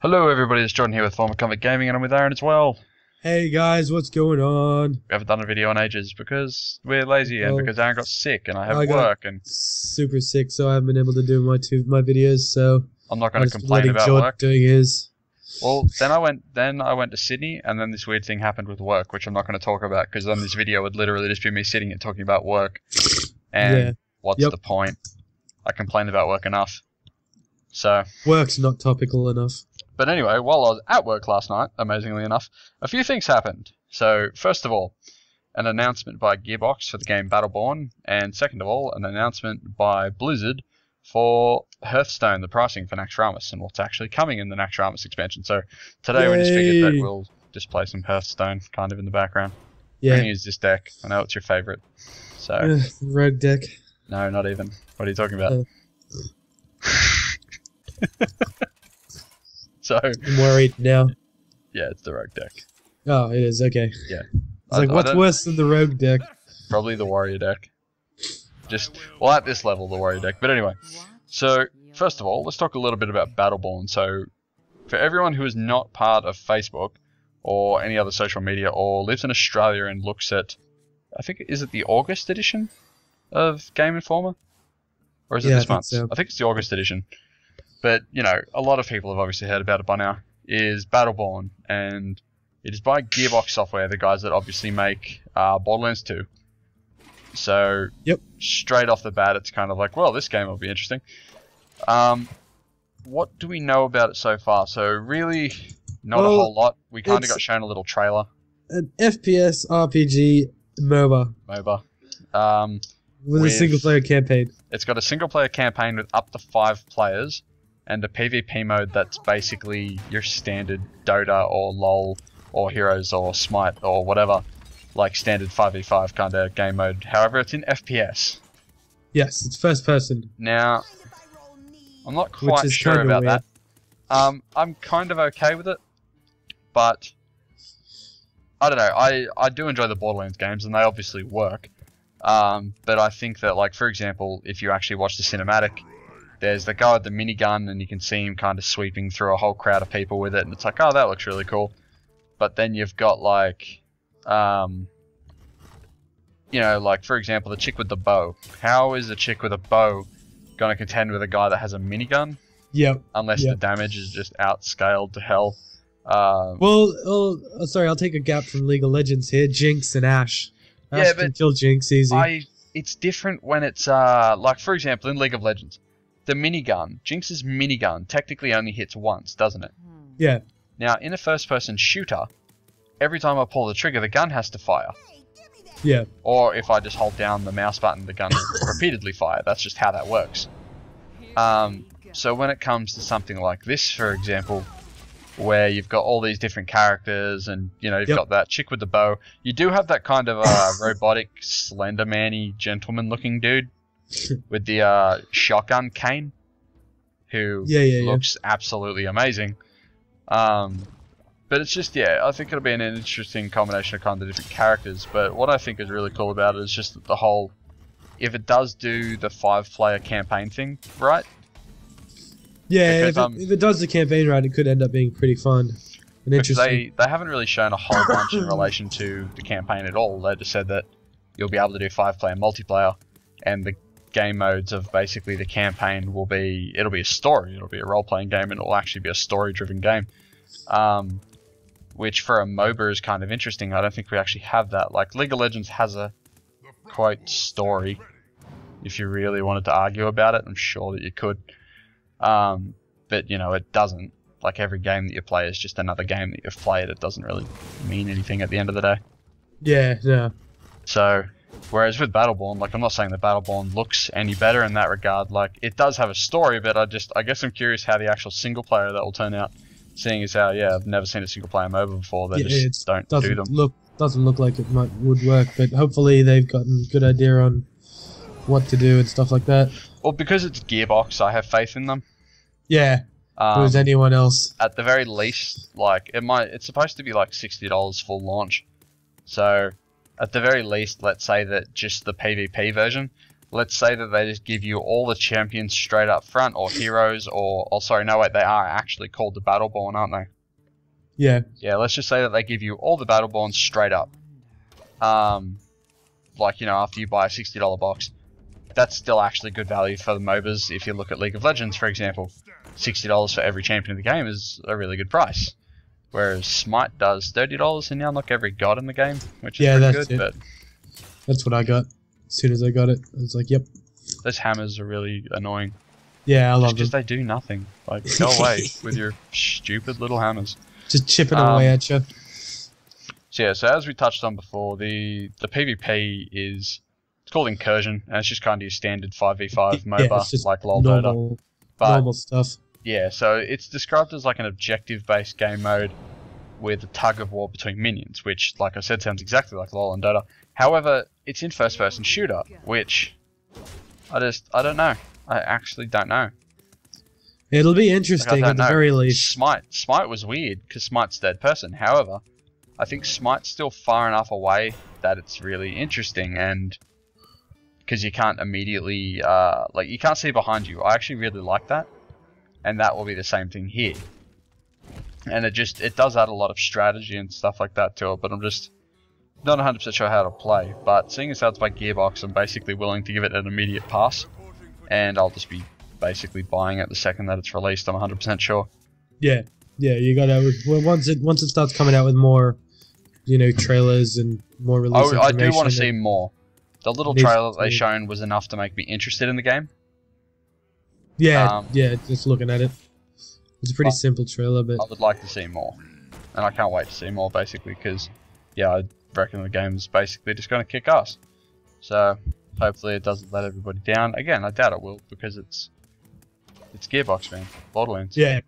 Hello everybody, it's Jordan here with former Convict Gaming and I'm with Aaron as well. Hey guys, what's going on? We haven't done a video in ages because we're lazy and because Aaron got sick and I have I got work and super sick, so I haven't been able to do my videos. So I'm not going I'm to just complain letting about Jordan work. doing his. Well, then I went to Sydney and then this weird thing happened with work, which I'm not going to talk about because then this video would literally just be me sitting and talking about work. And Yeah. what's the point? I complained about work enough. So Work's not topical enough. But anyway, while I was at work last night, amazingly enough, a few things happened. So, first of all, an announcement by Gearbox for the game Battleborn, and second of all, an announcement by Blizzard for Hearthstone, the pricing for Naxxramas, and what's actually coming in the Naxxramas expansion. So, today we just figured that we'll just play some Hearthstone kind of in the background. Yeah. And use this deck. I know it's your favourite. So, Rogue deck. no, not even. What are you talking about? So I'm worried now. Yeah, it's the rogue deck. Oh, it is, okay. Yeah. It's like, what's worse than the rogue deck? Probably the warrior deck. Well, at this level, the warrior deck. But anyway, so first of all, let's talk a little bit about Battleborn. So, for everyone who is not part of Facebook or any other social media or lives in Australia and looks at, I think, is it the August edition of Game Informer? Or is it this month? So. I think it's the August edition. But, you know, a lot of people have obviously heard about it by now, is Battleborn, and it is by Gearbox Software, the guys that obviously make Borderlands 2. So, straight off the bat, it's kind of like, well, this game will be interesting. What do we know about it so far? So, really, not a whole lot. We kind of got shown a little trailer. An FPS RPG MOBA. With a single-player campaign. It's got a single-player campaign with up to 5 players, and a PvP mode that's basically your standard Dota or LoL or Heroes or Smite or whatever, like standard 5v5 kind of game mode. However, it's in FPS. Yes, it's first person. Now, I'm not quite sure about that. I'm kind of okay with it, but I don't know. I do enjoy the Borderlands games, and they obviously work. But I think that, like, for example, if you actually watch the cinematic, there's the guy with the minigun, and you can see him kind of sweeping through a whole crowd of people with it, and it's like, oh, that looks really cool. But then you've got, like, you know, like, for example, the chick with the bow. How is a chick with a bow going to contend with a guy that has a minigun? Yep. Unless the damage is just outscaled to hell. Sorry, I'll take a gap from League of Legends here. Jinx and Ashe. Ashe can kill Jinx easy. It's different when it's, like, for example, in League of Legends. The minigun, Jinx's minigun, technically only hits once, doesn't it? Yeah. Now, in a first-person shooter, every time I pull the trigger, the gun has to fire. Yeah. Or if I just hold down the mouse button, the gun will repeatedly fire. That's just how that works. So when it comes to something like this, for example, where you've got all these different characters and, you know, you've got that chick with the bow, you do have that kind of robotic, slender-man-y, gentleman-looking dude with the shotgun cane, who looks absolutely amazing. But it's just, I think it'll be an interesting combination of kind of different characters. But what I think is really cool about it is just that the whole, if it does do the 5-player campaign thing, right? Yeah, if it does the campaign right, it could end up being pretty fun and interesting. They haven't really shown a whole bunch in relation to the campaign at all. They just said that you'll be able to do 5-player multiplayer, and the game modes of basically the campaign will be, it'll be a story, it'll be a role-playing game, and it'll actually be a story-driven game. Which for a MOBA is kind of interesting. I don't think we actually have that. Like, League of Legends has a, quote, story. If you really wanted to argue about it, I'm sure that you could. But, you know, it doesn't. Like, every game that you play is just another game that you've played. It doesn't really mean anything at the end of the day. Yeah, yeah. So, whereas with Battleborn, like, I'm not saying that Battleborn looks any better in that regard. Like, it does have a story, but I guess I'm curious how the actual single player that will turn out. Seeing as how, I've never seen a single player MOBA before. They just don't do them. Doesn't look like it would work, but hopefully they've gotten a good idea on what to do and stuff like that. Well, because it's Gearbox, I have faith in them. Yeah. Who's anyone else? At the very least, like, it's supposed to be like $60 full launch. So, at the very least, let's say that just the PvP version, let's say that they just give you all the champions straight up front, or heroes, or sorry, no wait, they are actually called the Battleborn, aren't they? Yeah. Yeah, let's just say that they give you all the Battleborns straight up. Like, you know, after you buy a $60 box. That's still actually good value for the MOBAs. If you look at League of Legends, for example, $60 for every champion in the game is a really good price. Whereas Smite does $30 and you unlock every god in the game, which is pretty good. But that's what I got. As soon as I got it, I was like, yep. Those hammers are really annoying. Yeah, I love them. Just because they do nothing. Like, go away with your stupid little hammers. Just chipping away at you. So yeah, so as we touched on before, the PvP is, it's called Incursion, and it's just kind of your standard 5v5 MOBA, like LoL Dota. But, normal stuff. Yeah, so it's described as like an objective-based game mode with a tug-of-war between minions, which, like I said, sounds exactly like LoL and Dota. However, it's in first-person shooter, which I don't know. I actually don't know. It'll be interesting at the very least. Smite was weird because Smite's third person. However, I think Smite's still far enough away that it's really interesting, and because you can't immediately like, you can't see behind you. I actually really like that, and that will be the same thing here. And it does add a lot of strategy and stuff like that to it, but I'm just not 100% sure how to play. But seeing as how it's by Gearbox, I'm basically willing to give it an immediate pass, and I'll just be basically buying it the second that it's released. I'm 100% sure. Yeah, you gotta, once it starts coming out with more, you know, trailers and more release information. I do want to see more. The little trailer that they shown was enough to make me interested in the game. Yeah, just looking at it. It's a pretty simple trailer, but I would like to see more. And I can't wait to see more, basically, because, yeah, I reckon the game's basically just going to kick ass. So, hopefully it doesn't let everybody down. Again, I doubt it will, because it's Gearbox, man. Borderlands. Yeah,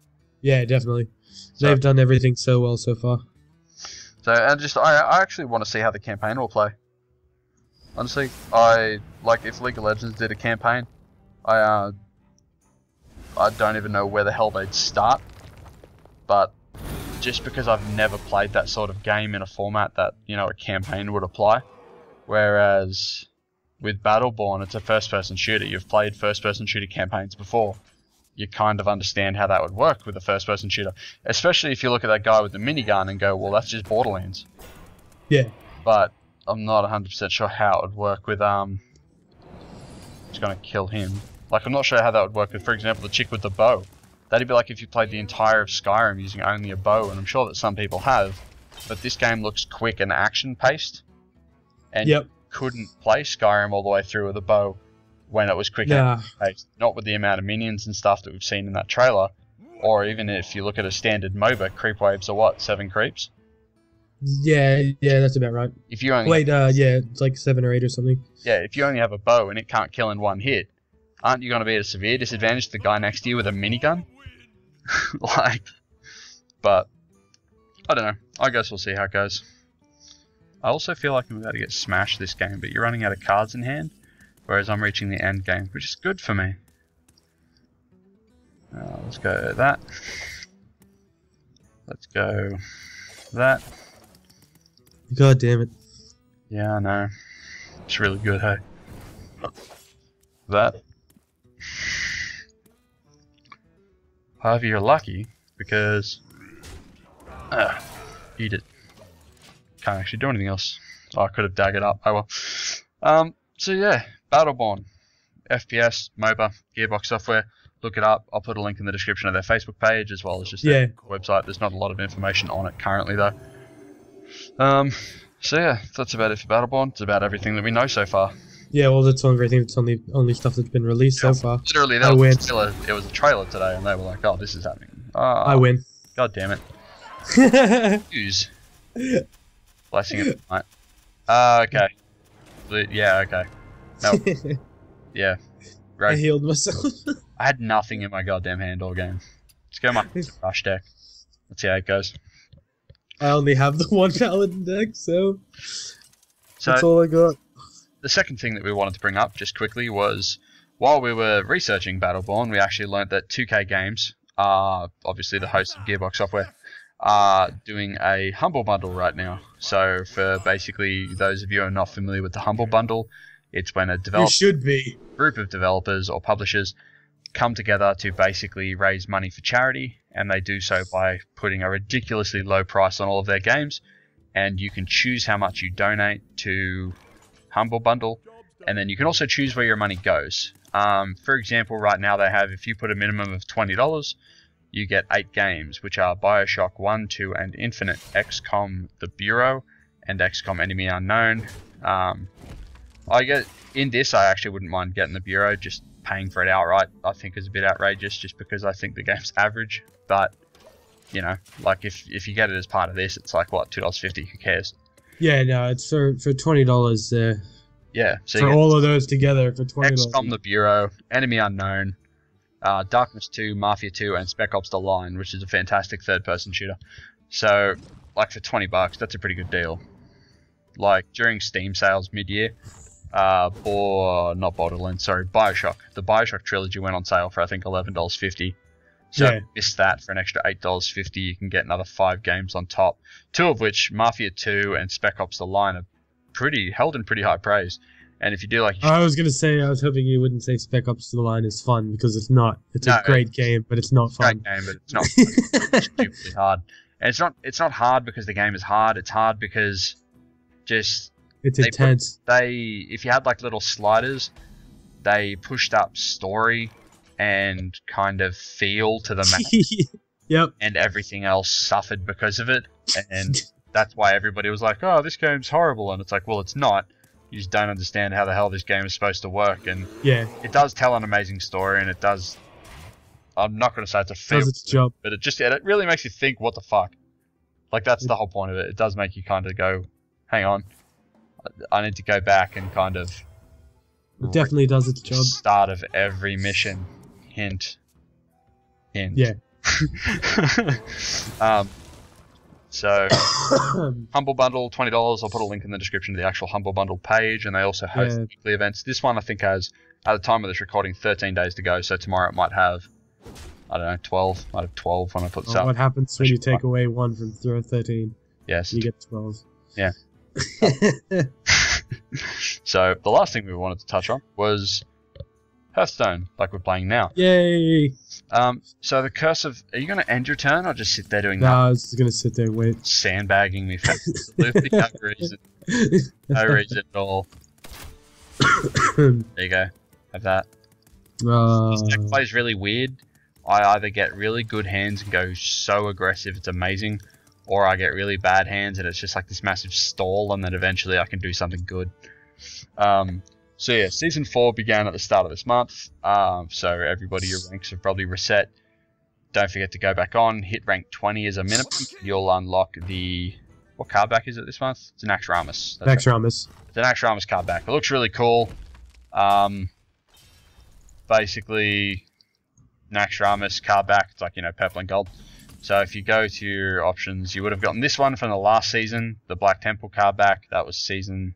definitely. They've done everything so well so far. So, and I actually want to see how the campaign will play. Honestly, like, if League of Legends did a campaign, I don't even know where the hell they'd start. But just because I've never played that sort of game in a format that, you know, a campaign would apply. Whereas with Battleborn, it's a first-person shooter. You've played first-person shooter campaigns before. You kind of understand how that would work with a first-person shooter. Especially if you look at that guy with the minigun and go, well, that's just Borderlands. Yeah. But I'm not 100% sure how it would work with, just gonna kill him. Like, I'm not sure how that would work with, for example, the chick with the bow. That'd be like if you played the entire of Skyrim using only a bow, and I'm sure that some people have. But this game looks quick and action-paced. And you couldn't play Skyrim all the way through with a bow when it was quick and action-paced. Not with the amount of minions and stuff that we've seen in that trailer. Or even if you look at a standard MOBA, creep waves are what, 7 creeps? Yeah, that's about right. If you only it's like 7 or 8 or something. Yeah, if you only have a bow and it can't kill in one hit, aren't you going to be at a severe disadvantage to the guy next to you with a minigun? Like, but I don't know. I guess we'll see how it goes. I also feel like I'm about to get smashed this game, but you're running out of cards in hand, whereas I'm reaching the end game, which is good for me. Let's go that. Let's go that. God damn it. Yeah, I know. It's really good, hey? That. However, you're lucky, because... eat it. Can't actually do anything else. Oh, I could have daggered up. Oh well. So yeah, Battleborn. FPS, MOBA, Gearbox software. Look it up. I'll put a link in the description of their Facebook page, as well as just their website. There's not a lot of information on it currently, though. So yeah, that's about it for Battleborn. It's about everything that we know so far. Yeah, well, that's everything. It's only stuff that's been released so far. Literally, it was a trailer today, and they were like, "Oh, this is happening." I win. God damn it. Use. Blessing of the night. Okay. Yeah, okay. No. Yeah. Right. I healed myself. I had nothing in my goddamn hand all game. Let's go my rush deck. Let's see how it goes. I only have the one paladin deck, so that's all I got. The second thing that we wanted to bring up, just quickly, was while we were researching Battleborn, we actually learnt that 2K Games, obviously the host of Gearbox Software, are doing a Humble Bundle right now. So for basically those of you who are not familiar with the Humble Bundle, It's when a You should be. group of developers or publishers come together to basically raise money for charity, and they do so by putting a ridiculously low price on all of their games, and you can choose how much you donate to Humble Bundle, and then you can also choose where your money goes. For example, right now they have, if you put a minimum of $20, you get 8 games, which are Bioshock 1, 2, and Infinite, XCOM The Bureau, and XCOM Enemy Unknown. I actually wouldn't mind getting The Bureau, just paying for it outright I think is a bit outrageous, just because I think the game's average. But, you know, like if you get it as part of this, it's like, what, $2.50, who cares? Yeah, no, it's for $20. Yeah, so for all of those together for $20. XCOM The Bureau, Enemy Unknown, Darkness 2, Mafia 2, and Spec Ops The Line, which is a fantastic third-person shooter. So, like, for $20, that's a pretty good deal. Like, during Steam sales mid-year, Bioshock. The Bioshock trilogy went on sale for, I think, $11.50. So, if you miss that for an extra $8.50, you can get another 5 games on top. 2 of which, Mafia 2 and Spec Ops The Line, are held in pretty high praise. And if you do like... I was going to say, I was hoping you wouldn't say Spec Ops The Line is fun, because it's not. It's a great game, but it's not fun. It's a great game, but it's not fun. It's stupidly hard. And it's not hard because the game is hard. It's hard because just... It's intense. If you had like little sliders, they pushed up story and kind of feel to the map. Yep. And everything else suffered because of it. And that's why everybody was like, oh, this game's horrible. And it's like, well, it's not. You just don't understand how the hell this game is supposed to work. And yeah, it does tell an amazing story, and it does... I'm not going to say it's a fail, does its job. But it really makes you think, what the fuck? Like, that's the whole point of it. It does make you kind of go, hang on, I need to go back and kind of... It definitely does its job. Start of every mission. Hint. Yeah. So, Humble Bundle, $20. I'll put a link in the description to the actual Humble Bundle page, and they also host weekly events. This one, I think, has, at the time of this recording, 13 days to go, so tomorrow it might have, I don't know, 12. Might have 12 when I put this up. What happens when you take away 1 from 13? Yes. You get 12. Yeah. So, the last thing we wanted to touch on was Hearthstone, like we're playing now. Yay! So the curse of... Are you going to end your turn, or just sit there doing that? No, I was just going to sit there and wait. Sandbagging me for absolutely no reason. No reason at all. There you go. Have that. This deck play is really weird. I either get really good hands and go so aggressive it's amazing, or I get really bad hands and it's just like this massive stall, and then eventually I can do something good. So yeah, Season 4 began at the start of this month, so everybody, your ranks have probably reset. Don't forget to go back on, hit rank 20 as a minimum, you'll unlock the... What card back is it this month? It's an Naxxramas. Naxxramas. It's an Naxxramas card back. It looks really cool. Basically, Naxxramas card back, it's like, you know, purple and gold. So if you go to your options, you would have gotten this one from the last season, the Black Temple card back. That was season...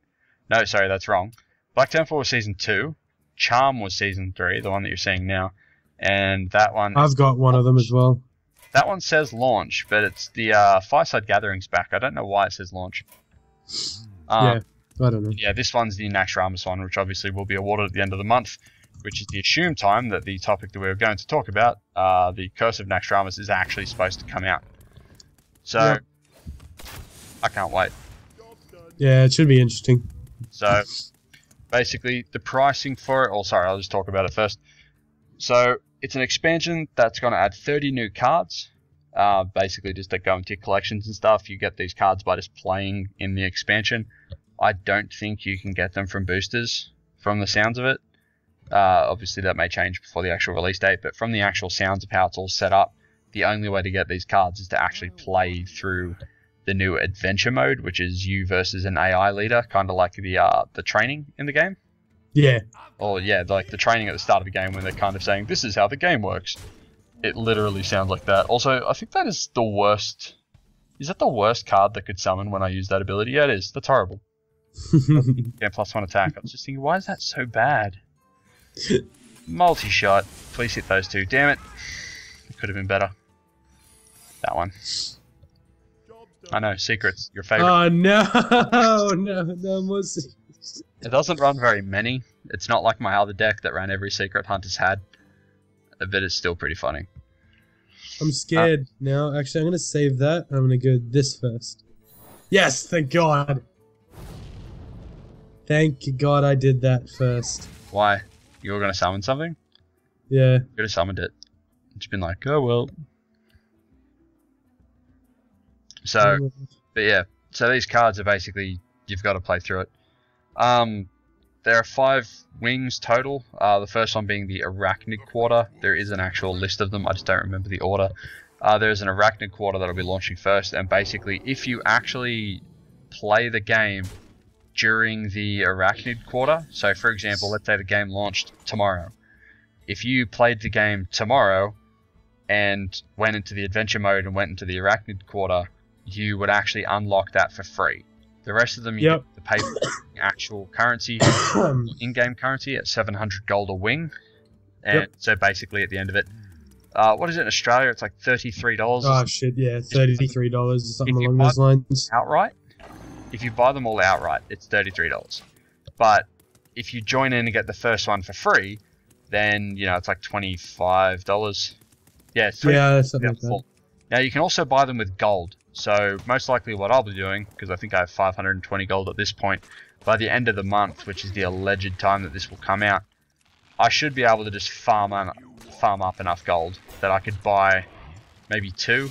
No, sorry, that's wrong. Black Temple was Season 2, Charm was Season 3, the one that you're seeing now, and that one... I've got one of them as well. That one says launch, but it's the Fireside Gathering's back. I don't know why it says launch. Yeah, I don't know. Yeah, this one's the Naxxramas one, which obviously will be awarded at the end of the month, which is the assumed time that the topic that we were going to talk about, the Curse of Naxxramas, is actually supposed to come out. So, I can't wait. Yeah, it should be interesting. So... Basically, the pricing for it... Oh, sorry, I'll just talk about it first. So, it's an expansion that's going to add 30 new cards. Basically, just to go into your collections and stuff. You get these cards by just playing in the expansion. I don't think you can get them from boosters, from the sounds of it. Obviously, that may change before the actual release date, but from the actual sounds of how it's all set up, the only way to get these cards is to actually play through the new adventure mode, which is you versus an AI leader, kind of like the training in the game. Yeah. Or yeah, like the training at the start of the game when they're kind of saying, this is how the game works. It literally sounds like that. Also, I think that is the worst... Is that the worst card that could summon when I use that ability? Yeah, it is. That's horrible. Yeah, +1 attack. I was just thinking, why is that so bad? Multi-shot. Please hit those two. Damn it. It could have been better. That one. I know, secrets. Your favorite. Oh, no! No more secrets. It doesn't run very many. It's not like my other deck that ran every secret Hunter's had, but it's still pretty funny. I'm scared now. Actually, I'm going to save that. I'm going to go this first. Yes, thank God. Thank God I did that first. Why? You were going to summon something? Yeah. You could have summoned it. It's been like, oh well. So, but yeah. So these cards are basically, you've got to play through it. There are 5 wings total. The first one being the Arachnid Quarter. There is an actual list of them. I just don't remember the order. There's an Arachnid Quarter that'll be launching first, and basically, if you actually play the game during the Arachnid Quarter, so for example, let's say the game launched tomorrow. If you played the game tomorrow and went into the adventure mode and went into the Arachnid Quarter, you would actually unlock that for free. The rest of them you have to pay for actual currency, in-game currency at 700 gold a wing. And so basically at the end of it, what is it in Australia? It's like $33. Oh shit, yeah, $33 or something along those lines. Outright? If you buy them all outright, it's $33. But if you join in and get the first one for free, then, you know, it's like $25. Yeah, it's something like that. Now, you can also buy them with gold. So, most likely what I'll be doing, because I think I have 520 gold at this point, by the end of the month, which is the alleged time that this will come out, I should be able to just farm up enough gold that I could buy maybe 2,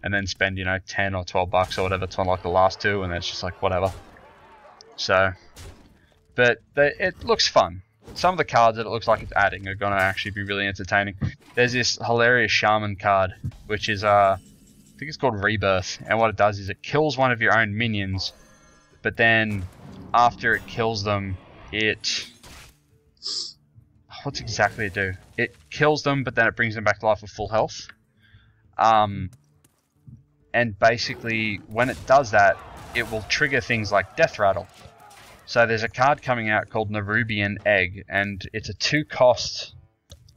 and then spend, you know, 10 or 12 bucks or whatever to unlock the last 2, and then it's just like, whatever. So, but it looks fun. Some of the cards that it looks like it's adding are going to actually be really entertaining. There's this hilarious Shaman card, which is, I think it's called Rebirth, and what it does is it kills one of your own minions, but then after it kills them, what's exactly it do? It kills them, but then it brings them back to life with full health. And basically, when it does that, it will trigger things like Death Rattle. So there's a card coming out called Nerubian Egg, and it's a 2-cost,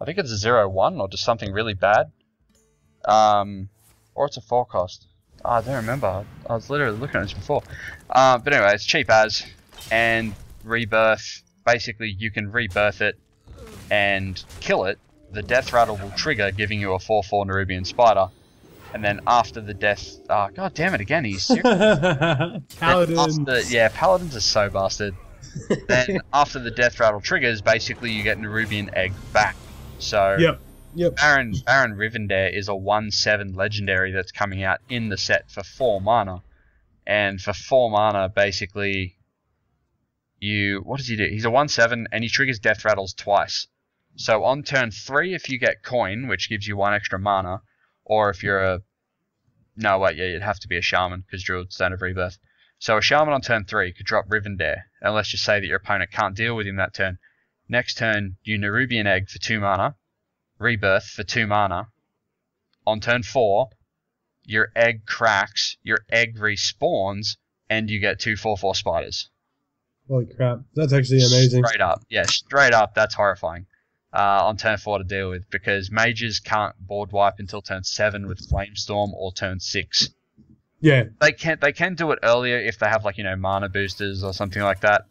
I think it's a 0/1, or just something really bad. Or it's a 4-cost. I don't remember. I was literally looking at this before. But anyway, it's cheap as, and Rebirth, basically you can rebirth it and kill it. The Death Rattle will trigger, giving you a 4/4 Nerubian Spider. And then after the death... God damn it again, he's serious. Paladins. Yeah, Paladins are so busted. Then after the Death Rattle triggers, basically you get Nerubian Egg back. So... Yep. Baron Rivendare is a 1/7 legendary that's coming out in the set for 4 mana. And for 4 mana, basically, what does he do? He's a 1/7 and he triggers Death Rattles twice. So on turn 3, if you get Coin, which gives you 1 extra mana, or if you're a... No, wait, yeah, you'd have to be a Shaman, because Druids don't have Rebirth. So a Shaman on turn 3 could drop Rivendare, and let's just say that your opponent can't deal with him that turn. Next turn, you Nerubian Egg for 2 mana, Rebirth for 2 mana. On turn 4, your egg cracks, your egg respawns, and you get 2 4/4 spiders. Holy crap, that's actually amazing. Straight up, yeah, straight up, that's horrifying. On turn 4 to deal with, because mages can't board wipe until turn 7 with Flamestorm, or turn 6. Yeah. They can do it earlier if they have, like, you know, mana boosters or something like that.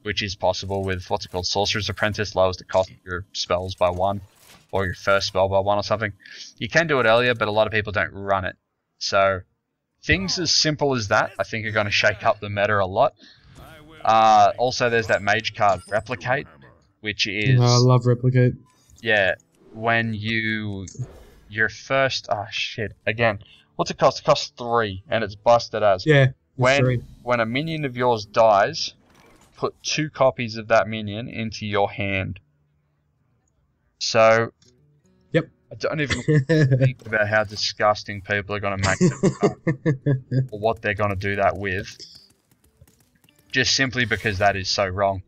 Which is possible with, what's it called, Sorcerer's Apprentice, lowers the cost of your spells by 1. Or your first spell by 1 or something. You can do it earlier, but a lot of people don't run it. So, things as simple as that, I think, are going to shake up the meta a lot. Also, there's that Mage card, Replicate, which is... I love Replicate. Yeah, when your first... Oh, shit. Again, what's it cost? It costs 3, and it's busted as. Yeah, when a minion of yours dies, put 2 copies of that minion into your hand. So, yep. I don't even think about how disgusting people are going to make them or what they're going to do that with. Just simply because that is so wrong.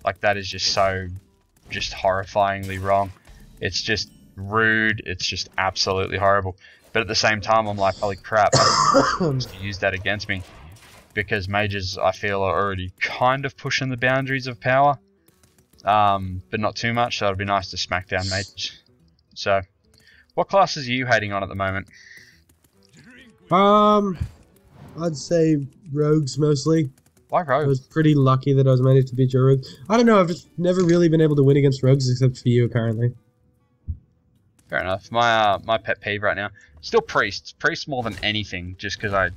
Like, that is just so, just horrifyingly wrong. It's just rude. It's just absolutely horrible. But at the same time, I'm like, holy crap, I to use that against me. Because mages, I feel, are already kind of pushing the boundaries of power. But not too much, so it'd be nice to smack down mages. So, what classes are you hating on at the moment? I'd say rogues mostly. Why I rogue? was pretty lucky that I was managed to beat your rogue. I don't know, I've just never really been able to win against rogues except for you, apparently. Fair enough. My pet peeve right now, still priests. Priests more than anything, just because I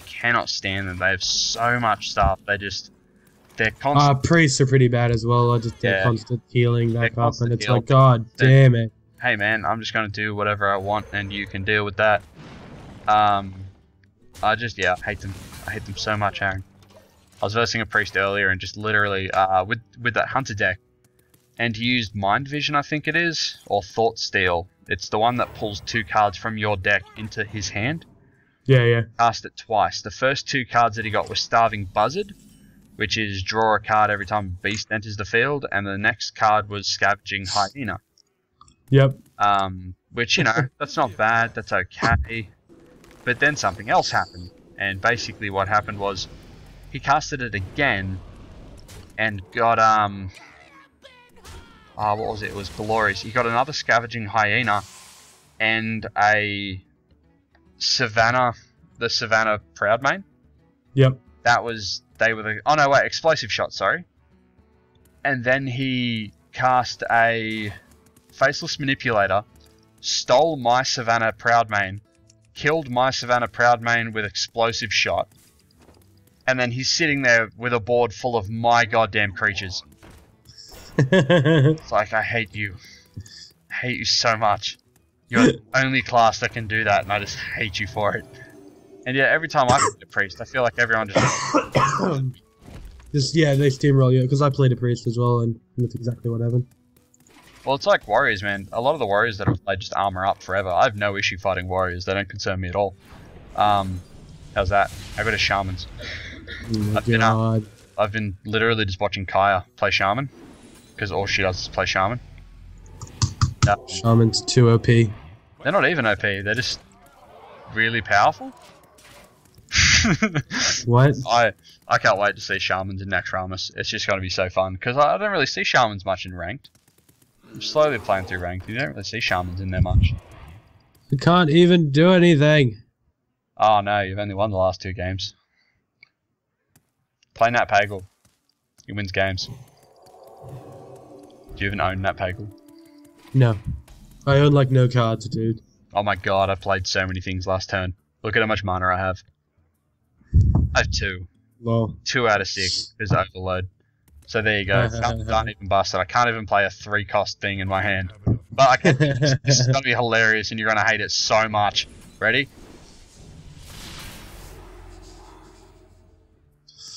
cannot stand them. They have so much stuff. They're constant. Priests are pretty bad as well. They're Yeah. constant healing back up, and it's heal. like, god damn it. Hey man, I'm just gonna do whatever I want, and you can deal with that. I hate them. I hate them so much, Aaron. I was versing a priest earlier, and just literally with that hunter deck, and he used Mind Vision, I think it is, or Thought Steal. It's the one that pulls 2 cards from your deck into his hand. Yeah. Cast it twice. The first 2 cards that he got were Starving Buzzard, which is draw a card every time a beast enters the field, and the next card was Scavenging Hyena. Yep. Which, you know, that's not bad, that's okay. But then something else happened, and basically what happened was he casted it again and got what was it? It was glorious. He got another Scavenging Hyena and the Savannah Proudmane. Yep. Explosive Shot, sorry. And then he cast a Faceless Manipulator, stole my Savannah Proudmane, killed my Savannah Proudmane with Explosive Shot, and then he's sitting there with a board full of my goddamn creatures. It's like, I hate you. I hate you so much. You're the only class that can do that, and I just hate you for it. And yeah, every time I play a priest, I feel like everyone just... they steamroll you, because I played a priest as well, and that's exactly what happened. Well, it's like warriors, man. A lot of the warriors that I've played just armor up forever. I have no issue fighting warriors. They don't concern me at all. How's that? How good are shamans? I've been literally just watching Kaya play shaman, because all she does is play shaman. Shaman's too OP. They're not even OP. They're just really powerful. What? I can't wait to see shamans in Naxxramas. It's just going to be so fun, because I don't really see shamans much in ranked. I'm slowly playing through ranked. You don't really see shamans in there much. You can't even do anything. Oh no, you've only won the last 2 games. Play Nat Pagal. He wins games. Do you even own Nat Pagal? No. I own like no cards, dude. Oh my god, I've played so many things last turn. Look at how much mana I have. I have 2. Lol. 2 out of 6 is overload. So there you go. Can't even bust it. I can't even play a 3-cost thing in my hand. But I can. This is going to be hilarious, and you're going to hate it so much. Ready?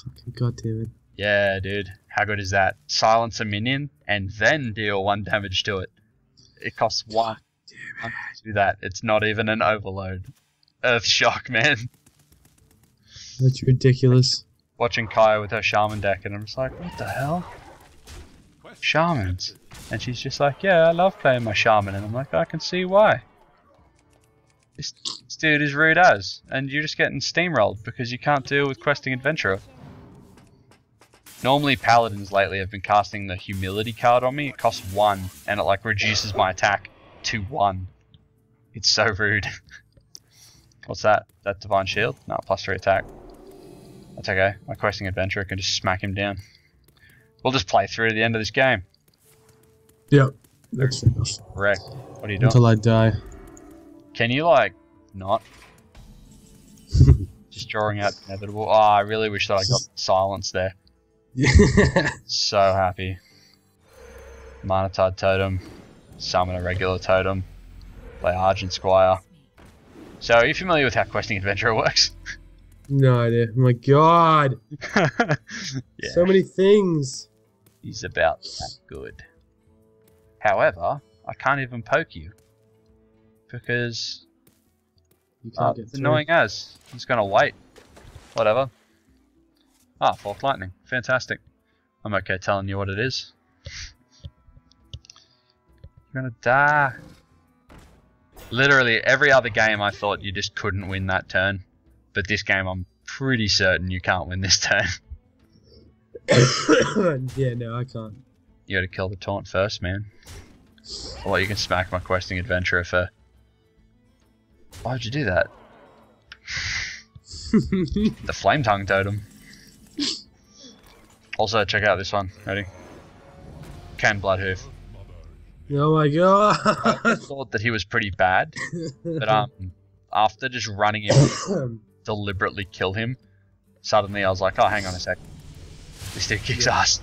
Fucking goddamn it. Yeah, dude. How good is that? Silence a minion, and then deal 1 damage to it. It costs 1. Damn it. To do that. It's not even an overload. Earth shock, man. That's ridiculous. Watching Kaya with her shaman deck, and I'm just like, what the hell? Shamans. And she's just like, yeah, I love playing my shaman. And I'm like, I can see why. This dude is rude as, and you're just getting steamrolled because you can't deal with questing adventurer. Normally paladins lately have been casting the humility card on me. It costs 1, and it like reduces my attack to 1. It's so rude. What's that? That divine shield? No, +3 attack. That's okay. My questing adventurer can just smack him down. We'll just play through to the end of this game. Yep. That's enough. Correct. What are you doing? Until I die. Can you, like, not? Just drawing out the inevitable. Oh, I really wish that I got silence there. So happy. Manatard Totem. Summon a regular totem. Play Argent Squire. So, are you familiar with how questing adventurer works? No idea. Oh my god! Yeah. So many things! He's about that good. However, I can't even poke you. Because You can't get it's through. annoying as. I'm just gonna wait. Whatever. Ah, Forked Lightning. Fantastic. I'm okay telling you what it is. You're gonna die. Literally every other game I thought you just couldn't win that turn. But this game I'm pretty certain you can't win this turn. Yeah, no, I can't. You gotta kill the taunt first, man. Or you can smack my questing adventurer for... Why'd you do that? The Flame Tongue Totem. Also, check out this one. Ready? Ken Bloodhoof. Oh my god! I thought that he was pretty bad, but after just running him, deliberately kill him, suddenly I was like, oh, hang on a sec. This dude kicks ass.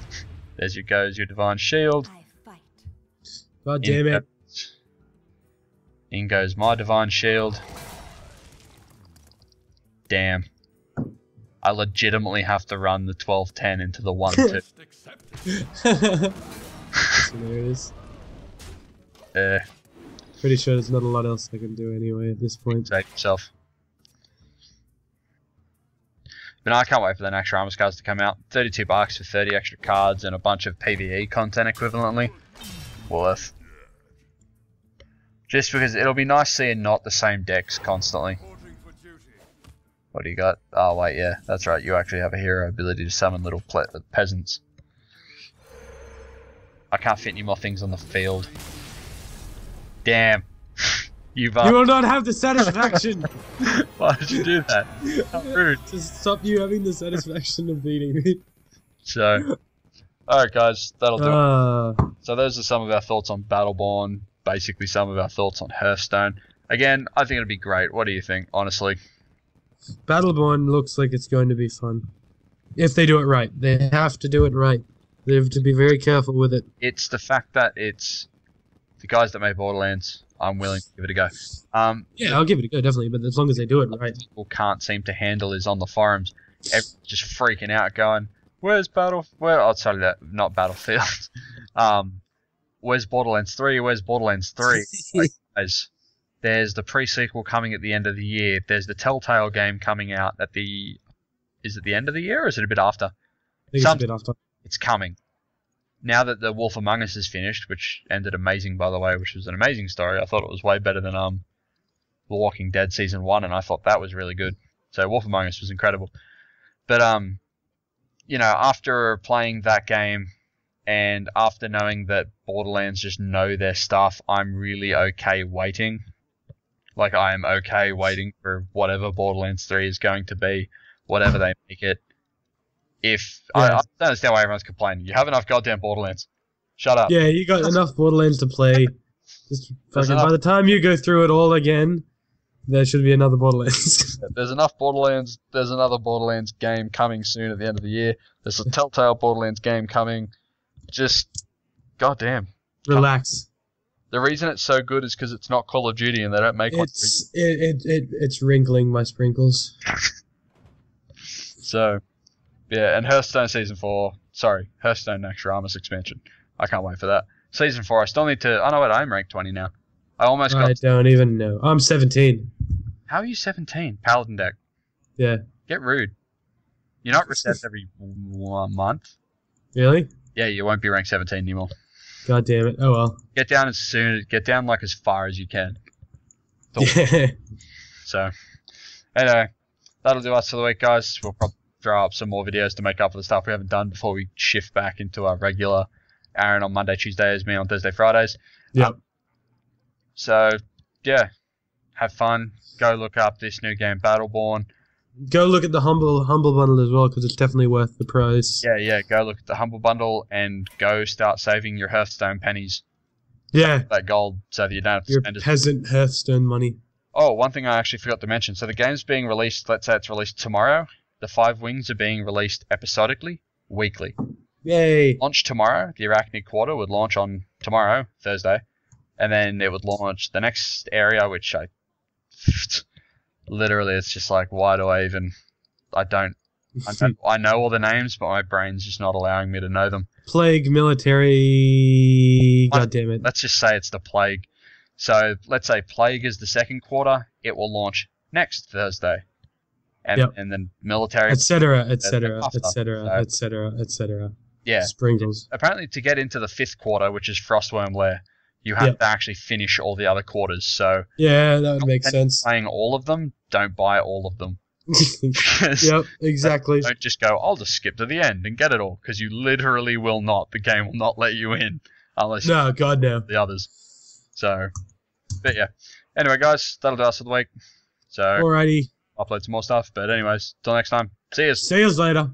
There's your Divine Shield. God damn it. In goes my Divine Shield. Damn. I legitimately have to run the 12-10 into the 1-2. That's hilarious. Pretty sure there's not a lot else I can do anyway at this point. Save yourself. But no, I can't wait for the Naxxramas cards to come out. $32 for 30 extra cards and a bunch of PvE content equivalently. Worth. Just because it'll be nice seeing not the same decks constantly. What do you got? Oh wait, yeah, that's right. You actually have a hero ability to summon little peasants. I can't fit any more things on the field. Damn. You will not have the satisfaction! Why did you do that? How rude. To stop you having the satisfaction of beating me. So, alright guys, that'll do it. So those are some of our thoughts on Battleborn, basically some of our thoughts on Hearthstone. Again, I think it'll be great. What do you think, honestly? Battleborn looks like it's going to be fun. If they do it right. They have to do it right. They have to be very careful with it. It's the fact that it's the guys that made Borderlands. I'm willing to give it a go. Yeah, I'll give it a go, definitely, but as long as they do it right. People can't seem to handle is on the forums. Everyone's just freaking out going, where's not Battlefield. Where's Borderlands 3? Where's Borderlands 3? Like, guys, there's the pre-sequel coming at the end of the year. There's the Telltale game coming out at the... Is it the end of the year or is it a bit after? I think it's a bit after. It's coming. Now that The Wolf Among Us is finished, which ended amazing, by the way, which was an amazing story. I thought it was way better than The Walking Dead Season 1, and I thought that was really good. So Wolf Among Us was incredible. But, you know, after playing that game, and after knowing that Borderlands just know their stuff, I'm really okay waiting. Like, I am okay waiting for whatever Borderlands 3 is going to be, whatever they make it. I don't understand why everyone's complaining. You have enough goddamn Borderlands. Shut up. Yeah, you got enough Borderlands to play. Just fucking by the time you go through it all again, there should be another Borderlands. There's enough Borderlands. There's another Borderlands game coming soon at the end of the year. There's a Telltale Borderlands game coming. Just, goddamn. Relax. The reason it's so good is because it's not Call of Duty and they don't make one. It's wrinkling my sprinkles. So... Yeah, and Hearthstone Season 4, Hearthstone Naxxramas expansion. I can't wait for that. Season 4, I still need to... I know what, I'm ranked 20 now. I don't even know. I'm 17. How are you 17? Paladin deck. Yeah. Get rude. You're not reset every 1 month. Really? Yeah, you won't be ranked 17 anymore. God damn it. Oh well. Get down like as far as you can. Yeah. So, anyway, that'll do us for the week, guys. We'll probably throw up some more videos to make up for the stuff we haven't done before we shift back into our regular Aaron on Monday, Tuesdays, me on Thursday, Fridays. Yep. So, yeah, have fun. Go look up this new game, Battleborn. Go look at the Humble Bundle as well, because it's definitely worth the price. Yeah, go look at the Humble Bundle and go start saving your Hearthstone pennies. Yeah. That gold so that you don't have to spend your peasant Hearthstone money. Oh, one thing I actually forgot to mention. So the game's being released, let's say it's released tomorrow. The 5 Wings are being released episodically, weekly. Yay! Launch tomorrow. The Arachnid Quarter would launch on tomorrow, Thursday. And then it would launch the next area, which literally, it's just like, why do I even... I know all the names, but my brain's just not allowing me to know them. Plague, military... God damn it. Let's just say it's the Plague. So, let's say Plague is the second quarter. It will launch next Thursday. And then military... etc. Yeah. Sprinkles. Apparently, to get into the 5th quarter, which is Frostworm Lair, you have to actually finish all the other quarters. So yeah, that would make sense. Playing all of them, don't buy all of them. Yep, exactly. Don't just go, I'll just skip to the end and get it all, because you literally will not. The game will not let you in unless you the others. So, but yeah. Anyway, guys, that'll do us for the week. So, alrighty. Upload some more stuff. But anyways, till next time. See yous. See yous later.